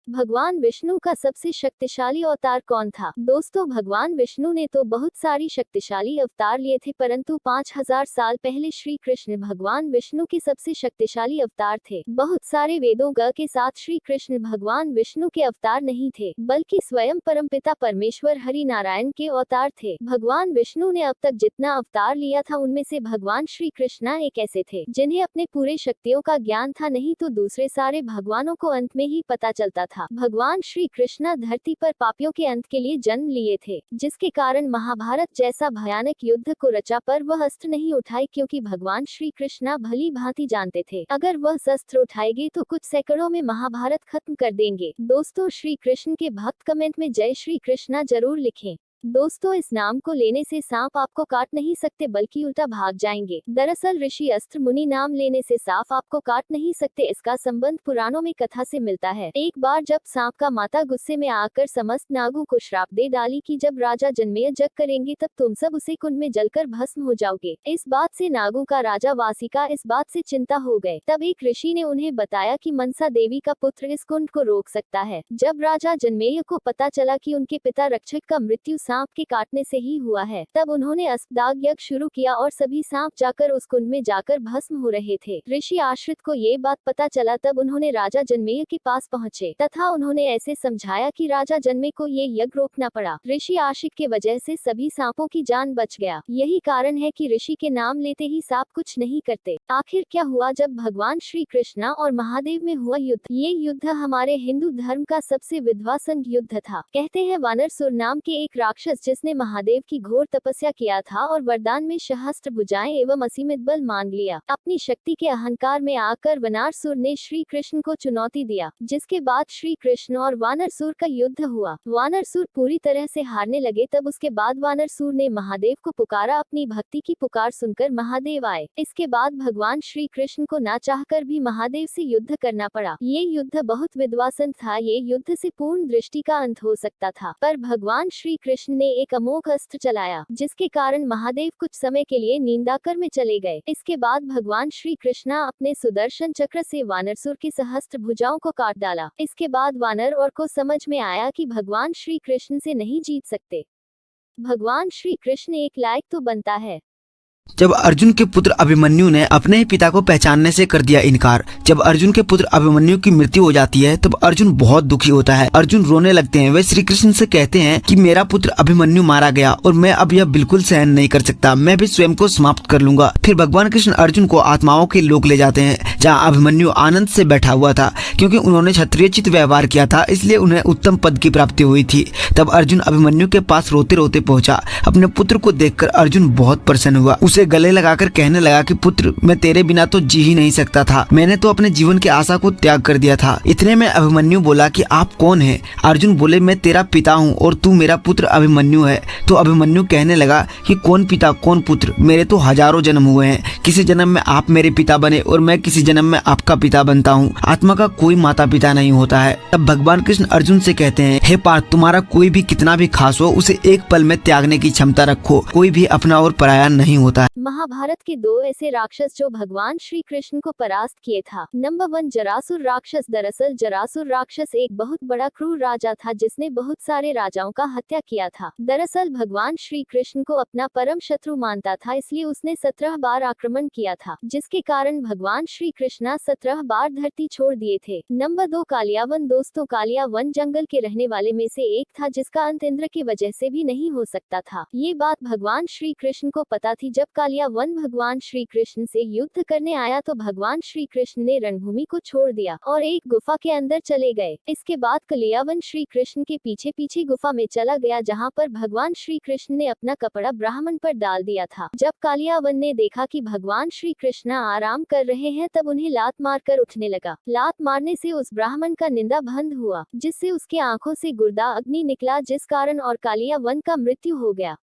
भगवान विष्णु का सबसे शक्तिशाली अवतार कौन था? दोस्तों, भगवान विष्णु ने तो बहुत सारी शक्तिशाली अवतार लिए थे, परंतु 5000 साल पहले श्री कृष्ण भगवान विष्णु के सबसे शक्तिशाली अवतार थे। बहुत सारे वेदों के साथ श्री कृष्ण भगवान विष्णु के अवतार नहीं थे, बल्कि स्वयं परमपिता परमेश्वर हरि नारायण के अवतार थे। भगवान विष्णु ने अब तक जितना अवतार लिया था, उनमें से भगवान श्री कृष्णा एक ऐसे थे जिन्हें अपने पूरे शक्तियों का ज्ञान था, नहीं तो दूसरे सारे भगवानों को अंत में ही पता चलता था। भगवान श्री कृष्णा धरती पर पापियों के अंत के लिए जन्म लिए थे, जिसके कारण महाभारत जैसा भयानक युद्ध को रचा, पर वह अस्त्र नहीं उठाए, क्योंकि भगवान श्री कृष्णा भली भांति जानते थे अगर वह शस्त्र उठाएंगे तो कुछ सेकंडों में महाभारत खत्म कर देंगे। दोस्तों, श्री कृष्ण के भक्त कमेंट में जय श्री कृष्णा जरूर लिखें। दोस्तों, इस नाम को लेने से सांप आपको काट नहीं सकते, बल्कि उल्टा भाग जाएंगे। दरअसल ऋषि अस्त्र मुनि नाम लेने से सांप आपको काट नहीं सकते, इसका संबंध पुराणों में कथा से मिलता है। एक बार जब सांप का माता गुस्से में आकर समस्त नागों को श्राप दे डाली कि जब राजा जन्मेजय जग करेंगे तब तुम सब उसे कुंड में जलकर भस्म हो जाओगे। इस बात से नागों का राजा वासिका इस बात से चिंता हो गए। तब एक ऋषि ने उन्हें बताया कि मनसा देवी का पुत्र इस कुंड को रोक सकता है। जब राजा जन्मेजय को पता चला कि उनके पिता रक्षक का मृत्यु सांप के काटने से ही हुआ है, तब उन्होंने अस्पदाग यज्ञ शुरू किया और सभी सांप जाकर उस कुंड में जाकर भस्म हो रहे थे। ऋषि आश्रित को ये बात पता चला, तब उन्होंने राजा जन्मेजय के पास पहुंचे तथा उन्होंने ऐसे समझाया कि राजा जन्मे को ये यज्ञ रोकना पड़ा। ऋषि आश्रित के वजह से सभी सांपों की जान बच गया। यही कारण है कि ऋषि के नाम लेते ही सांप कुछ नहीं करते। आखिर क्या हुआ जब भगवान श्री कृष्णा और महादेव में हुआ युद्ध? ये युद्ध हमारे हिंदू धर्म का सबसे विध्वंसक युद्ध था। कहते हैं वानरसुर नाम के एक राक्षस, जिसने महादेव की घोर तपस्या किया था और वरदान में सहस्त्र भुजाएं एवं असीमित बल मांग लिया। अपनी शक्ति के अहंकार में आकर वानरसुर ने श्री कृष्ण को चुनौती दिया, जिसके बाद श्री कृष्ण और वानरसुर का युद्ध हुआ। वानरसुर पूरी तरह से हारने लगे। तब उसके बाद वानरसुर ने महादेव को पुकारा। अपनी भक्ति की पुकार सुनकर महादेव आए। इसके बाद भगवान श्री कृष्ण को ना चाहकर भी महादेव से युद्ध करना पड़ा। ये युद्ध बहुत विध्वंसक था। ये युद्ध से पूर्ण दृष्टि का अंत हो सकता था, पर भगवान श्री कृष्ण ने एक अमोघ अस्त्र चलाया, जिसके कारण महादेव कुछ समय के लिए नींदाकर में चले गए। इसके बाद भगवान श्री कृष्णा अपने सुदर्शन चक्र से वानरसुर की सहस्त्र भुजाओं को काट डाला। इसके बाद वानर और को समझ में आया कि भगवान श्री कृष्ण से नहीं जीत सकते। भगवान श्री कृष्ण एक लायक तो बनता है। जब अर्जुन के पुत्र अभिमन्यु ने अपने ही पिता को पहचानने से कर दिया इनकार, जब अर्जुन के पुत्र अभिमन्यु की मृत्यु हो जाती है, तब अर्जुन बहुत दुखी होता है। अर्जुन रोने लगते हैं। वे श्री कृष्ण से कहते हैं कि मेरा पुत्र अभिमन्यु मारा गया और मैं अब यह बिल्कुल सहन नहीं कर सकता, मैं भी स्वयं को समाप्त कर लूंगा। फिर भगवान कृष्ण अर्जुन को आत्माओं के लोक ले जाते हैं, जहाँ अभिमन्यु आनंद से बैठा हुआ था। क्योंकि उन्होंने क्षत्रियोचित व्यवहार किया था, इसलिए उन्हें उत्तम पद की प्राप्ति हुई थी। तब अर्जुन अभिमन्यु के पास रोते रोते पहुंचा। अपने पुत्र को देखकर अर्जुन बहुत प्रसन्न हुआ। उसे गले लगाकर कहने लगा कि पुत्र, मैं तेरे बिना तो जी ही नहीं सकता था। मैंने तो अपने जीवन की आशा को त्याग कर दिया था। इतने में अभिमन्यु बोला कि आप कौन हैं? अर्जुन बोले, मैं तेरा पिता हूँ और तू मेरा पुत्र अभिमन्यु है। तो अभिमन्यु कहने लगा कि कौन पिता कौन पुत्र, मेरे तो हजारों जन्म हुए हैं। किसी जन्म में आप मेरे पिता बने और मैं किसी जन्म में आपका पिता बनता हूँ। आत्मा का कोई माता पिता नहीं होता है। तब भगवान कृष्ण अर्जुन से कहते हैं, हे पार्थ, तुम्हारा कोई भी कितना भी खास हो, उसे एक पल में त्यागने की क्षमता रखो। कोई भी अपना और पराया नहीं होता है। महाभारत के दो ऐसे राक्षस जो भगवान श्री कृष्ण को परास्त किए था। नंबर 1, जरासुर राक्षस। दरअसल जरासुर राक्षस एक बहुत बड़ा क्रूर राजा था, जिसने बहुत सारे राजाओं का हत्या किया था। दरअसल भगवान श्री कृष्ण को अपना परम शत्रु मानता था, इसलिए उसने 17 बार आक्रमण किया था, जिसके कारण भगवान श्री कृष्णा 17 बार धरती छोड़ दिए थे। नंबर 2, कालियावन। दोस्तों, कालियावन जंगल के रहने वाले में से एक था, जिसका अंत इंद्र की वजह से भी नहीं हो सकता था। ये बात भगवान श्री कृष्ण को पता थी। जब कालियावन भगवान श्री कृष्ण से युद्ध करने आया तो भगवान श्री कृष्ण ने रणभूमि को छोड़ दिया और एक गुफा के अंदर चले गए। इसके बाद कालियावन श्री कृष्ण के पीछे पीछे गुफा में चला गया, जहाँ पर भगवान श्री कृष्ण ने अपना कपड़ा ब्राह्मण पर डाल दिया था। जब कालियावन ने देखा कि भगवान श्री कृष्ण आराम कर रहे हैं, तब उन्हें लात मारकर उठने लगा। लात मारने से उस ब्राह्मण का निंदा भंग हुआ, जिससे उसके आंखों से गुर्दा अग्नि निकला, जिस कारण और कालियावन का मृत्यु हो गया।